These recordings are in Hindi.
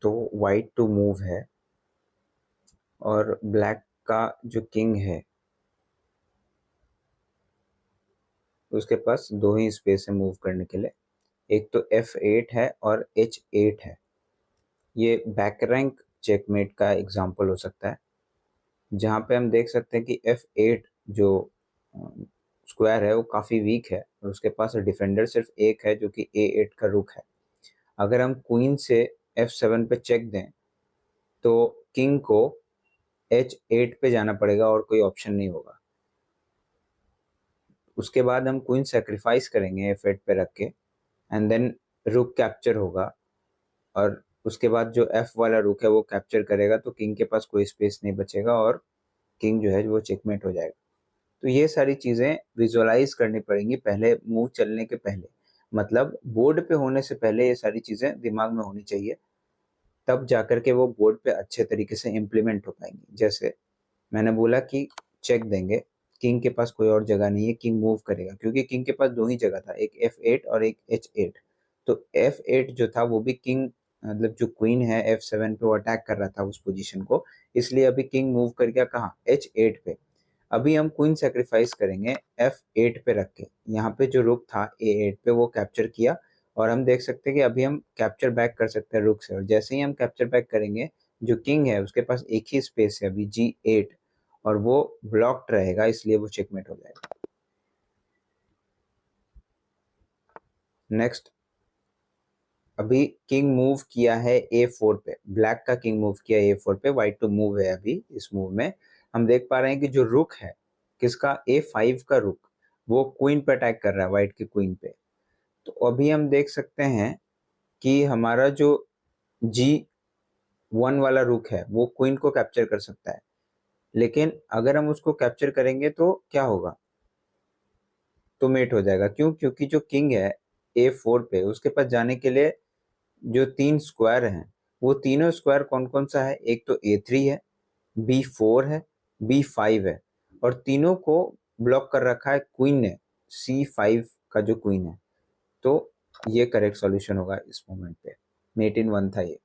तो वाइट टू मूव है और ब्लैक का जो किंग है उसके पास दो ही स्पेस है मूव करने के लिए, एक तो F8 है और H8 है। ये बैक रैंक चेकमेट का एग्जाम्पल हो सकता है, जहाँ पे हम देख सकते हैं कि F8 जो स्क्वायर है वो काफ़ी वीक है और उसके पास डिफेंडर सिर्फ एक है जो कि A8 का रुक है। अगर हम क्वीन से F7 पे चेक दें तो किंग को H8 पे जाना पड़ेगा और कोई ऑप्शन नहीं होगा। उसके बाद हम क्वीन सेक्रीफाइस करेंगे F8 पे रख के, एंड देन रुक कैप्चर होगा और उसके बाद जो F वाला रुक है वो कैप्चर करेगा तो किंग के पास कोई स्पेस नहीं बचेगा और किंग जो है वो चेकमेट हो जाएगा। तो ये सारी चीज़ें विजुअलाइज करनी पड़ेंगी पहले मूव चलने के पहले, मतलब बोर्ड पे होने से पहले ये सारी चीज़ें दिमाग में होनी चाहिए, तब जाकर के वो बोर्ड पे अच्छे तरीके से इम्प्लीमेंट हो पाएंगी। जैसे मैंने बोला कि चेक देंगे, किंग के पास कोई और जगह नहीं है, किंग मूव करेगा क्योंकि किंग के पास दो ही जगह था, एक F8 और एक H8। तो F8 जो था वो भी किंग, मतलब जो क्वीन है F7 पे वो अटैक कर रहा था उस पोजीशन को, इसलिए अभी किंग मूव कर गया कहाँ, H8 पे। अभी हम क्वीन सेक्रीफाइस करेंगे F8 पे रख के, यहाँ पे जो रुक था A8 पे वो कैप्चर किया और हम देख सकते हैं कि अभी हम कैप्चर बैक कर सकते हैं रुक से, और जैसे ही हम कैप्चर बैक करेंगे जो किंग है उसके पास एक ही स्पेस है अभी G8 और वो ब्लॉक्ड रहेगा, इसलिए वो चेकमेट हो जाएगा। नेक्स्ट, अभी किंग मूव किया है A4 पे, ब्लैक का किंग मूव किया A4 पे, व्हाइट टू मूव है अभी। इस मूव में हम देख पा रहे हैं कि जो रुक है किसका, A5 का रुक, वो क्वीन पे अटैक कर रहा है, व्हाइट की क्वीन पे। तो अभी हम देख सकते हैं कि हमारा जो G1 वाला रुक है वो क्वीन को कैप्चर कर सकता है, लेकिन अगर हम उसको कैप्चर करेंगे तो क्या होगा, तो मेट हो जाएगा। क्यों? क्योंकि जो किंग है A4 पे उसके पास जाने के लिए जो तीन स्क्वायर हैं, वो तीनों स्क्वायर कौन कौन सा है, एक तो A3 है, B4 है, B5 है, और तीनों को ब्लॉक कर रखा है क्वीन ने, C5 का जो क्वीन है। तो ये करेक्ट सॉल्यूशन होगा इस मोमेंट पे, मेट इन वन था ये।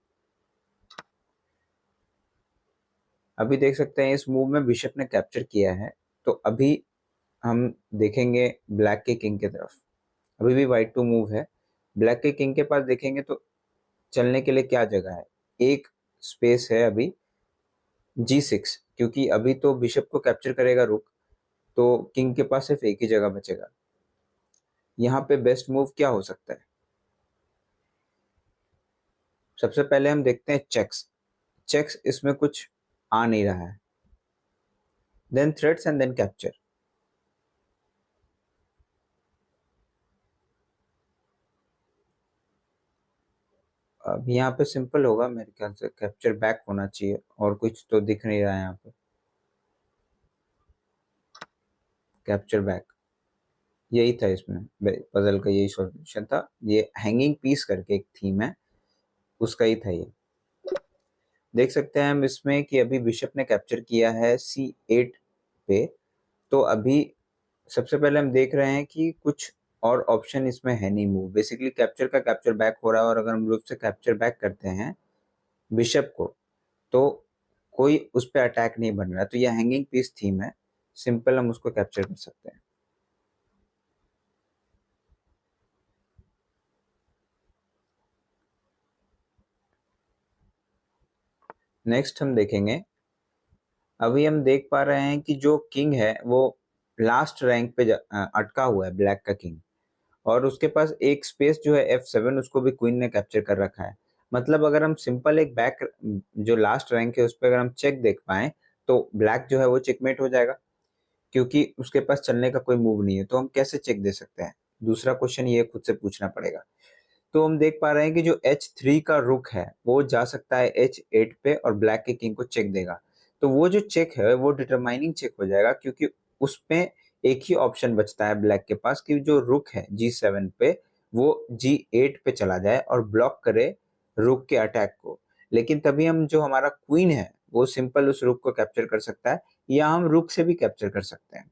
अभी देख सकते हैं इस मूव में बिशप ने कैप्चर किया है, तो अभी हम देखेंगे ब्लैक के किंग की तरफ। अभी भी वाइट टू मूव है, ब्लैक के किंग के पास देखेंगे तो चलने के लिए क्या जगह है, एक स्पेस है अभी G6, क्योंकि अभी तो बिशप को कैप्चर करेगा रुक, तो किंग के पास सिर्फ एक ही जगह बचेगा। यहाँ पे बेस्ट मूव क्या हो सकता है, सबसे पहले हम देखते हैं चेक्स। चेक्स इसमें कुछ आ नहीं रहा है, then threads and then capture. अब यहाँ पे सिंपल होगा मेरे ख्याल से, कैप्चर बैक होना चाहिए और कुछ तो दिख नहीं रहा है यहाँ पे। कैप्चर बैक यही था, इसमें पजल का यही सॉल्यूशन था, ये हैंगिंग पीस करके एक थीम है उसका ही था ये। देख सकते हैं हम इसमें कि अभी बिशप ने कैप्चर किया है C8 पे, तो अभी सबसे पहले हम देख रहे हैं कि कुछ और ऑप्शन इसमें है नहीं मूव, बेसिकली कैप्चर का कैप्चर बैक हो रहा है, और अगर हम रुक से कैप्चर बैक करते हैं बिशप को तो कोई उस पर अटैक नहीं बन रहा, तो यह हैंगिंग पीस थीम है, सिंपल हम उसको कैप्चर कर सकते हैं। नेक्स्ट हम देखेंगे, अभी हम देख पा रहे हैं कि जो किंग है वो लास्ट रैंक पे अटका हुआ है, ब्लैक का किंग, और उसके पास एक स्पेस जो है F7 उसको भी क्वीन ने कैप्चर कर रखा है। मतलब अगर हम सिंपल एक बैक जो लास्ट रैंक है उस पर अगर हम चेक देख पाए तो ब्लैक जो है वो चेकमेट हो जाएगा, क्योंकि उसके पास चलने का कोई मूव नहीं है। तो हम कैसे चेक दे सकते हैं, दूसरा क्वेश्चन ये खुद से पूछना पड़ेगा। तो हम देख पा रहे हैं कि जो H3 का रुक है वो जा सकता है H8 पे और ब्लैक के किंग को चेक देगा। तो वो जो चेक है वो डिटरमाइनिंग चेक हो जाएगा, क्योंकि उसमें एक ही ऑप्शन बचता है ब्लैक के पास कि जो रुक है G7 पे वो G8 पे चला जाए और ब्लॉक करे रुक के अटैक को। लेकिन तभी हम जो हमारा क्वीन है वो सिंपल उस रुक को कैप्चर कर सकता है, या हम रुक से भी कैप्चर कर सकते हैं।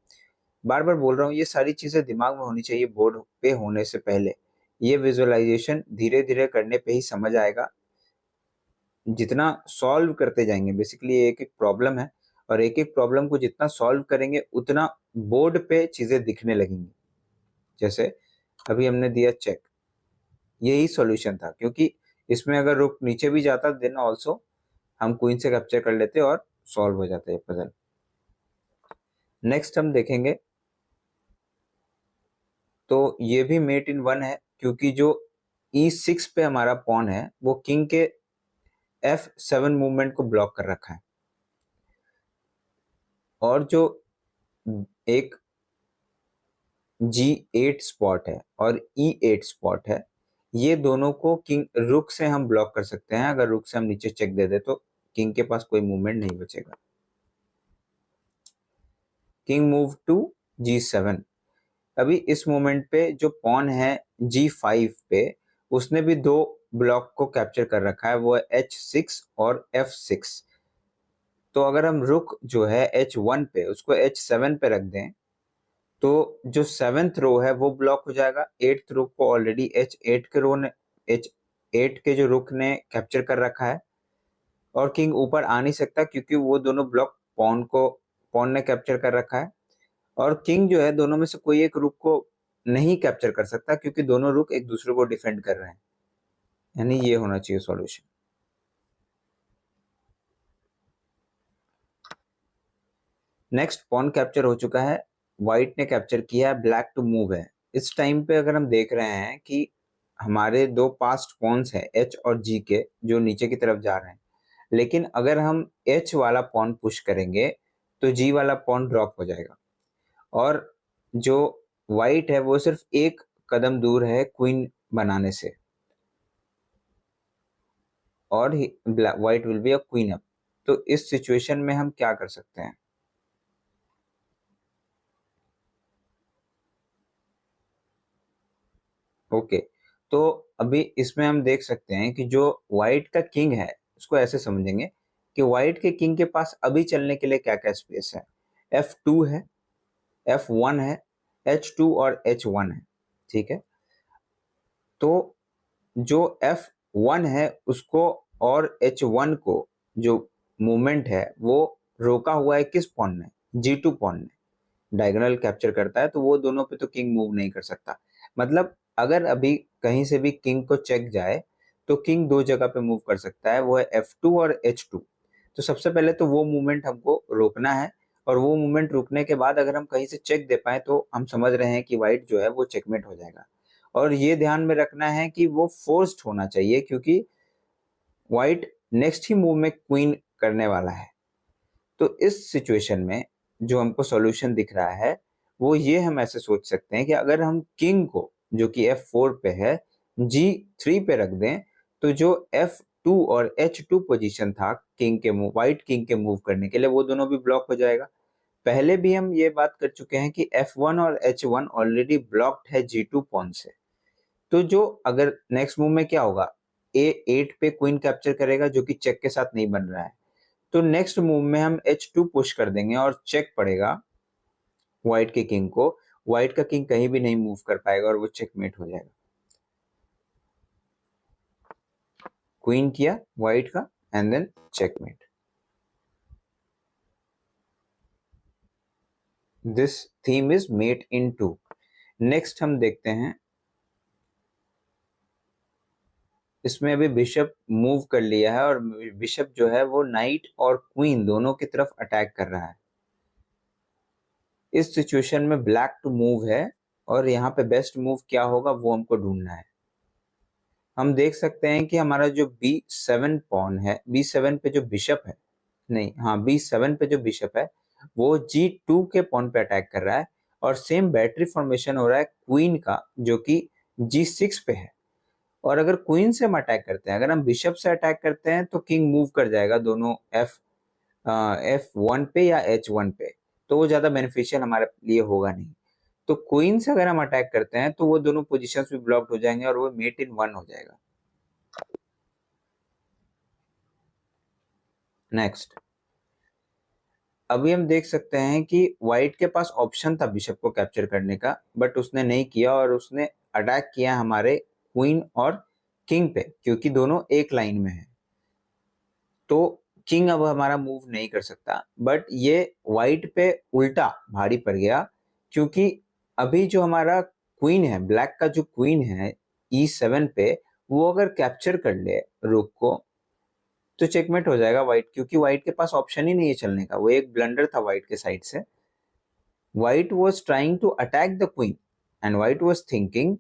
बार बार बोल रहा हूँ, ये सारी चीजें दिमाग में होनी चाहिए बोर्ड पे होने से पहले। ये विजुअलाइजेशन धीरे धीरे करने पे ही समझ आएगा, जितना सॉल्व करते जाएंगे, बेसिकली एक एक प्रॉब्लम है और एक एक प्रॉब्लम को जितना सॉल्व करेंगे उतना बोर्ड पे चीजें दिखने लगेंगी। जैसे अभी हमने दिया चेक, यही सॉल्यूशन था, क्योंकि इसमें अगर रुक नीचे भी जाता देन ऑल्सो हम क्वीन से कैप्चर कर लेते और सॉल्व हो जाता है पजल। नेक्स्ट हम देखेंगे तो ये भी मेट इन वन है, क्योंकि जो E6 पे हमारा पॉन है वो किंग के F7 मूवमेंट को ब्लॉक कर रखा है, और जो एक G8 स्पॉट है और E8 स्पॉट है, ये दोनों को किंग रुक से हम ब्लॉक कर सकते हैं। अगर रुक से हम नीचे चेक दे दे तो किंग के पास कोई मूवमेंट नहीं बचेगा। King move to G7। अभी इस मोमेंट पे जो पॉन है G5 पे, उसने भी दो ब्लॉक को कैप्चर कर रखा है, वो है H6 और F6। तो अगर हम रुक जो है H1 पे उसको H7 पे रख दें तो जो 7th रो है वो ब्लॉक हो जाएगा। 8th रो को ऑलरेडी H8 के जो रुक ने कैप्चर कर रखा है, और किंग ऊपर आ नहीं सकता क्योंकि वो दोनों ब्लॉक पॉन ने कैप्चर कर रखा है। और किंग जो है दोनों में से कोई एक रुक को नहीं कैप्चर कर सकता क्योंकि दोनों रुक एक दूसरे को डिफेंड कर रहे हैं, यानी ये होना चाहिए सॉल्यूशन। नेक्स्ट पॉन कैप्चर हो चुका है, व्हाइट ने कैप्चर किया है, ब्लैक टू मूव है। इस टाइम पे अगर हम देख रहे हैं कि हमारे दो पास्ट पॉन्स हैं H और G के, जो नीचे की तरफ जा रहे हैं, लेकिन अगर हम H वाला पॉन पुश करेंगे तो G वाला पॉन ड्रॉप हो जाएगा, और जो व्हाइट है वो सिर्फ एक कदम दूर है क्वीन बनाने से, और white will be a queen up. तो इस सिचुएशन में हम क्या कर सकते हैं? ओके, तो अभी इसमें हम देख सकते हैं कि जो व्हाइट का किंग है उसको ऐसे समझेंगे कि व्हाइट के किंग के पास अभी चलने के लिए क्या क्या स्पेस है। F2 है, F1 है, H2 और H1 है, ठीक है। तो जो F1 है उसको और H1 को जो मूवमेंट है वो रोका हुआ है किस पॉन ने? G2 पॉन ने। डायगोनल कैप्चर करता है तो वो दोनों पे तो किंग मूव नहीं कर सकता। मतलब अगर अभी कहीं से भी किंग को चेक जाए तो किंग दो जगह पे मूव कर सकता है, वो है F2 और H2। तो सबसे पहले तो वो मूवमेंट हमको रोकना है, और वो मूवमेंट रुकने के बाद अगर हम कहीं से चेक दे पाए तो हम समझ रहे हैं कि व्हाइट जो है वो चेकमेट हो जाएगा। और ये ध्यान में रखना है कि वो फोर्स्ड होना चाहिए, क्योंकि व्हाइट नेक्स्ट ही मूव में क्वीन करने वाला है। तो इस सिचुएशन में जो हमको सॉल्यूशन दिख रहा है वो ये, हम ऐसे सोच सकते हैं कि अगर हम किंग को जो कि F4 पे है G3 पे रख दें तो जो F2 और H2 पोजीशन था किंग के मूव, व्हाइट किंग के मूव करने के लिए, वो दोनों भी ब्लॉक हो जाएगा। पहले भी हम ये बात कर चुके हैं कि F1 और H1 ऑलरेडी ब्लॉक्ड है G2 पॉन से। तो जो अगर नेक्स्ट मूव में क्या होगा, A8 पे क्वीन कैप्चर करेगा जो कि चेक के साथ नहीं बन रहा है, तो नेक्स्ट मूव में हम H2 पुश कर देंगे और चेक पड़ेगा व्हाइट के किंग को। व्हाइट का किंग कहीं भी नहीं मूव कर पाएगा और वो चेकमेट हो जाएगा। क्वीन किया व्हाइट का and then checkmate. This theme is mate in two. Next हम देखते हैं, इसमें अभी बिशप मूव कर लिया है और बिशप जो है वो नाइट और क्वीन दोनों की तरफ अटैक कर रहा है। इस सिचुएशन में ब्लैक टू मूव है, और यहाँ पे बेस्ट मूव क्या होगा वो हमको ढूंढना है। हम देख सकते हैं कि हमारा जो B7 पॉन है, B7 पे जो बिशप है, नहीं हाँ B7 पे जो बिशप है वो G2 के पॉन पे अटैक कर रहा है, और सेम बैटरी फॉर्मेशन हो रहा है क्वीन का जो कि G6 पे है। और अगर क्वीन से हम अटैक करते हैं, अगर हम बिशप से अटैक करते हैं तो किंग मूव कर जाएगा दोनों F1 पे या H1 पे, तो वो ज्यादा बेनिफिशियल हमारे लिए होगा नहीं। तो क्वीन से अगर हम अटैक करते हैं तो वो दोनों पोजीशंस भी ब्लॉक्ड हो जाएंगे और वो मेट इन वन हो जाएगा। नेक्स्ट, अभी हम देख सकते हैं कि व्हाइट के पास ऑप्शन था बिशप को कैप्चर करने का, बट उसने नहीं किया और उसने अटैक किया हमारे क्वीन और किंग पे, क्योंकि दोनों एक लाइन में है। तो किंग अब हमारा मूव नहीं कर सकता, बट ये व्हाइट पे उल्टा भारी पड़ गया, क्योंकि अभी जो हमारा क्वीन है, ब्लैक का जो क्वीन है E7 पे, वो अगर कैप्चर कर ले रुक को तो चेकमेट हो जाएगा व्हाइट, क्योंकि व्हाइट के पास ऑप्शन ही नहीं है चलने का। वो एक ब्लंडर था व्हाइट के साइड से। White was trying to attack the queen and white was thinking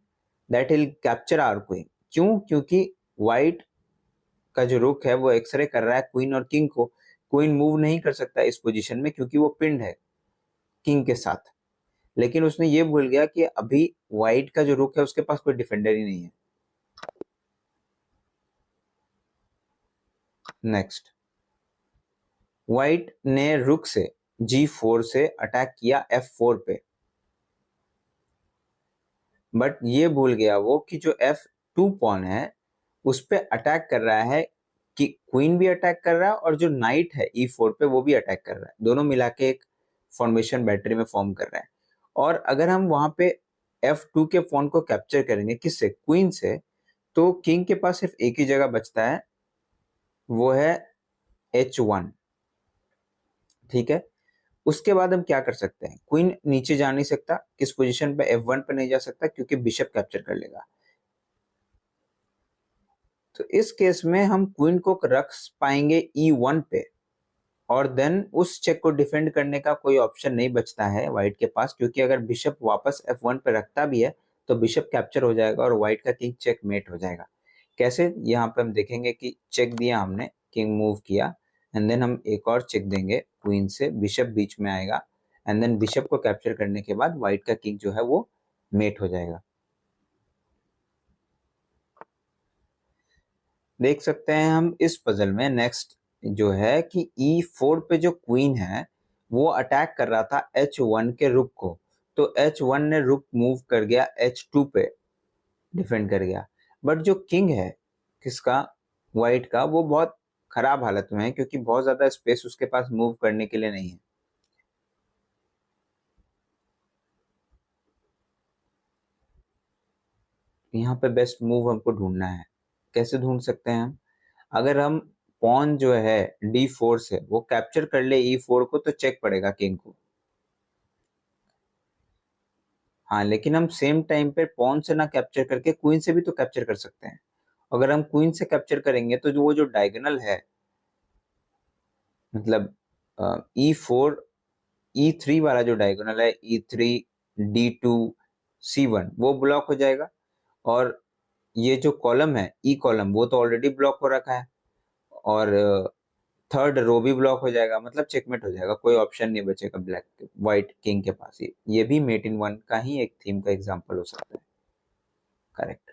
that he'll capture our queen. क्यों? क्योंकि व्हाइट का जो रुक है वो एक्सरे कर रहा है क्वीन और किंग को। क्वीन मूव नहीं कर सकता इस पोजीशन में, क्योंकि वो पिंड है किंग के साथ। लेकिन उसने ये भूल गया कि अभी व्हाइट का जो रुक है उसके पास कोई डिफेंडर ही नहीं है। नेक्स्ट, व्हाइट ने रुक से G4 से अटैक किया F4 पे, बट ये भूल गया वो कि जो F2 पॉन है उस पे अटैक कर रहा है, कि क्वीन भी अटैक कर रहा है और जो नाइट है E4 पे वो भी अटैक कर रहा है। दोनों मिला के एक फॉर्मेशन बैटरी में फॉर्म कर रहा है। और अगर हम वहां पे F2 के पॉन को कैप्चर करेंगे किससे? क्वीन से, तो किंग के पास सिर्फ एक ही जगह बचता है, वो है H1। ठीक है, उसके बाद हम क्या कर सकते हैं? क्वीन नीचे जा नहीं सकता, किस पोजीशन पे? F1 पे नहीं जा सकता, क्योंकि बिशप कैप्चर कर लेगा। तो इस केस में हम क्वीन को रख पाएंगे E1 पे, और देन उस चेक को डिफेंड करने का कोई ऑप्शन नहीं बचता है व्हाइट के पास, क्योंकि अगर बिशप वापस F1 पे रखता भी है तो बिशप कैप्चर हो जाएगा और व्हाइट का किंग चेक मेट हो जाएगा। कैसे? यहाँ पे हम देखेंगे कि चेक दिया हमने, किंग मूव किया, एंड देन हम एक और चेक देंगे क्वीन से, बिशप बीच में आएगा, एंड देन बिशप को कैप्चर करने के बाद व्हाइट का किंग जो है वो मेट हो जाएगा। देख सकते हैं हम इस पजल में नेक्स्ट जो है कि E4 पे जो क्वीन है वो अटैक कर रहा था H1 के रुक को, तो H1 ने रुक मूव कर गया H2 पे, डिफेंड कर गया। बट जो किंग है किसका? व्हाइट का, वो बहुत खराब हालत में है, क्योंकि बहुत ज्यादा स्पेस उसके पास मूव करने के लिए नहीं है। यहाँ पे बेस्ट मूव हमको ढूंढना है। कैसे ढूंढ सकते हैं हम? अगर हम पॉन जो है D4 से वो कैप्चर कर ले E4 को, तो चेक पड़ेगा किंग को। हाँ, लेकिन हम सेम टाइम पे पॉन से ना कैप्चर करके क्वीन से भी तो कैप्चर कर सकते हैं। अगर हम क्वीन से कैप्चर करेंगे तो जो वो जो डायगोनल है, मतलब E4 E3 वाला जो डायगोनल है, E3 D2 C1, वो ब्लॉक हो जाएगा। और ये जो कॉलम है E कॉलम, वो तो ऑलरेडी ब्लॉक हो रखा है, और थर्ड रो भी ब्लॉक हो जाएगा। मतलब चेकमेट हो जाएगा, कोई ऑप्शन नहीं बचेगा ब्लैक व्हाइट किंग के पास। ये भी मेट इन वन का ही एक थीम का एग्जांपल हो सकता है। करेक्ट।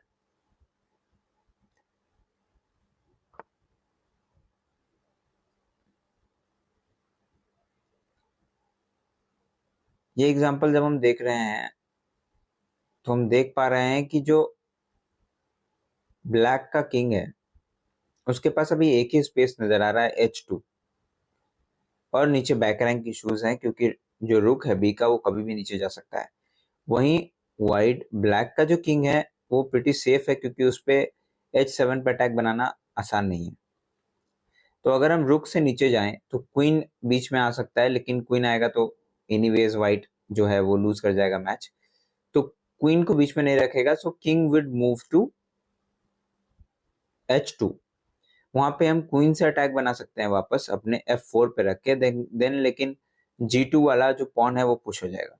ये एग्जांपल जब हम देख रहे हैं तो हम देख पा रहे हैं कि जो ब्लैक का किंग है उसके पास अभी एक ही स्पेस नजर आ रहा है H2, और नीचे बैक रैंक इश्यूज हैं, क्योंकि जो रुक है बी का वो कभी भी नीचे जा सकता है। वहीं व्हाइट ब्लैक का जो किंग है वो प्रिटी सेफ है, क्योंकि उस पे H7 पे अटैक बनाना आसान नहीं है। तो अगर हम रुक से नीचे जाएं तो क्वीन बीच में आ सकता है, लेकिन क्वीन आएगा तो एनीवेज व्हाइट जो है वो लूज कर जाएगा मैच। तो क्वीन को बीच में नहीं रखेगा, so king will move to H2। वहां पे हम क्वीन से अटैक बना सकते हैं वापस अपने F4 पे रख के, देन लेकिन G2 वाला जो पॉन है वो पुश हो जाएगा।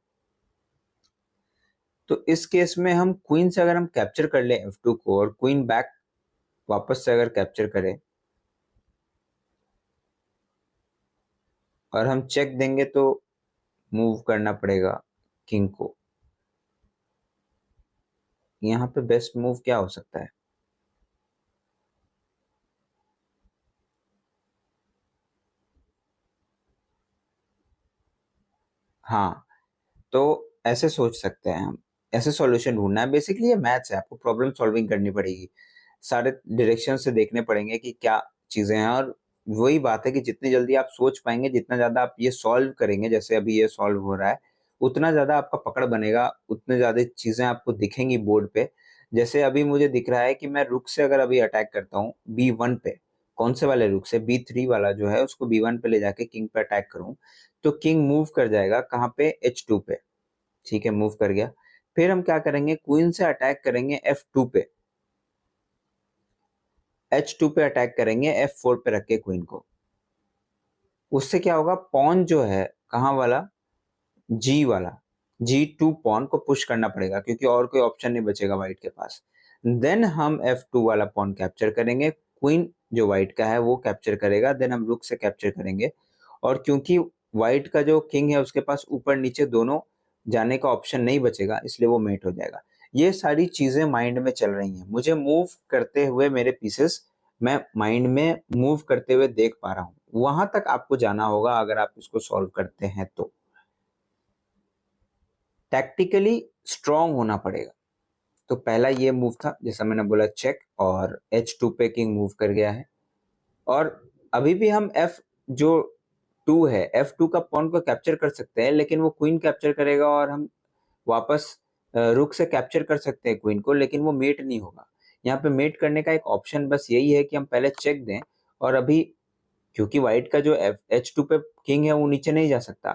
तो इस केस में हम क्वीन से अगर हम कैप्चर कर ले F2 को, और क्वीन बैक वापस से अगर कैप्चर करे और हम चेक देंगे, तो मूव करना पड़ेगा किंग को। यहाँ पे बेस्ट मूव क्या हो सकता है? हाँ, तो ऐसे सोच सकते हैं हम, ऐसे सॉल्यूशन ढूंढना है। बेसिकली ये मैथ्स है, आपको प्रॉब्लम सॉल्विंग करनी पड़ेगी, सारे डायरेक्शन से देखने पड़ेंगे कि क्या चीजें हैं। और वही बात है कि जितनी जल्दी आप सोच पाएंगे, जितना ज्यादा आप ये सॉल्व करेंगे, जैसे अभी ये सॉल्व हो रहा है, उतना ज्यादा आपका पकड़ बनेगा, उतने ज्यादा चीजें आपको दिखेंगी बोर्ड पे। जैसे अभी मुझे दिख रहा है कि मैं रुक से अगर अभी अटैक करता हूँ B1 पे, कौन से वाले रुक से, B3 वाला जो है उसको B1 पे ले जाके किंग पे अटैक करूं, तो किंग मूव कर जाएगा कहाँ पे, H2 पे। ठीक है, मूव कर गया। फिर हम क्या करेंगे, क्वीन से अटैक करेंगे F2 पे, H2 पे अटैक करेंगे F4 पे रख के क्वीन को। उससे क्या होगा, पॉन जो है कहाँ वाला, G वाला, G2 पॉन को पुश करना पड़ेगा क्योंकि और कोई ऑप्शन नहीं बचेगा व्हाइट के पास। देन हम F2 वाला पॉन कैप्चर करेंगे, क्वीन जो व्हाइट का है वो कैप्चर करेगा, देन हम रुक से कैप्चर करेंगे। और क्योंकि व्हाइट का जो किंग है उसके पास ऊपर नीचे दोनों जाने का ऑप्शन नहीं बचेगा, इसलिए वो मेट हो जाएगा। ये सारी चीजें माइंड में चल रही हैं, मुझे मूव करते हुए मेरे पीसेस मैं माइंड में मूव करते हुए देख पा रहा हूँ। वहां तक आपको जाना होगा अगर आप इसको सॉल्व करते हैं तो। टैक्टिकली स्ट्रांग होना पड़ेगा। तो पहला ये मूव था, जैसा मैंने बोला चेक, और H2 पे किंग मूव कर गया है। और अभी भी हम F जो 2 है, F2 का पॉन को कैप्चर कर सकते हैं, लेकिन वो क्वीन कैप्चर करेगा और हम वापस रुक से कैप्चर कर सकते हैं क्वीन को, लेकिन वो मेट नहीं होगा। यहाँ पे मेट करने का एक ऑप्शन बस यही है कि हम पहले चेक दें, और अभी क्योंकि व्हाइट का जो H2 पे किंग है वो नीचे नहीं जा सकता,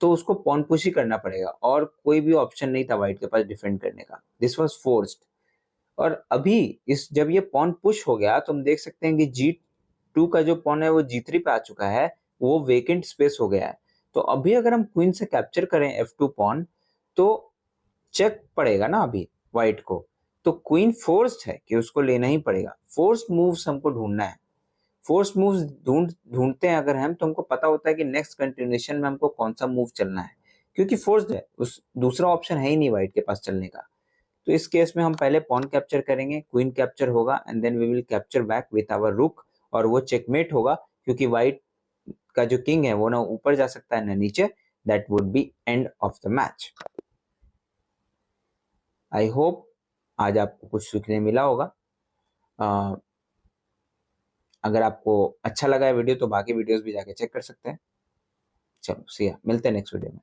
तो उसको पॉन पुश ही करना पड़ेगा, और कोई भी ऑप्शन नहीं था व्हाइट के पास डिफेंड करने का। This was forced. और अभी इस जब ये पॉन पुश हो गया तो हम देख सकते हैं कि G2 का जो पॉन है वो G3 पे आ चुका है, वो वेकेंट स्पेस हो गया है। तो अभी अगर हम क्वीन से कैप्चर करें F2 पॉन, तो चेक पड़ेगा ना अभी व्हाइट को, तो क्वीन फोर्स्ड है कि उसको लेना ही पड़ेगा। फोर्स्ड मूव्स हमको ढूंढना है। फोर्स मूव्स ढूंढते हैं अगर हम, तो हमको पता होता है कि नेक्स्ट कंटिन्यूएशन में हमको कौन सा मूव चलना है, क्योंकि फोर्स्ड है, उस दूसरा ऑप्शन है ही नहीं व्हाइट के पास चलने का। तो इस केस में हम पहले पॉन कैप्चर करेंगे, क्वीन कैप्चर होगा, and then we will capture back with our rook, और वो चेकमेट होगा क्योंकि व्हाइट का जो किंग है वो ना ऊपर जा सकता है ना नीचे। That would be end of the match. I hope आज आपको कुछ सीखने मिला होगा। अगर आपको अच्छा लगा है वीडियो तो बाकी वीडियोस भी जाके चेक कर सकते हैं। चलो, सी या, मिलते हैं नेक्स्ट वीडियो में।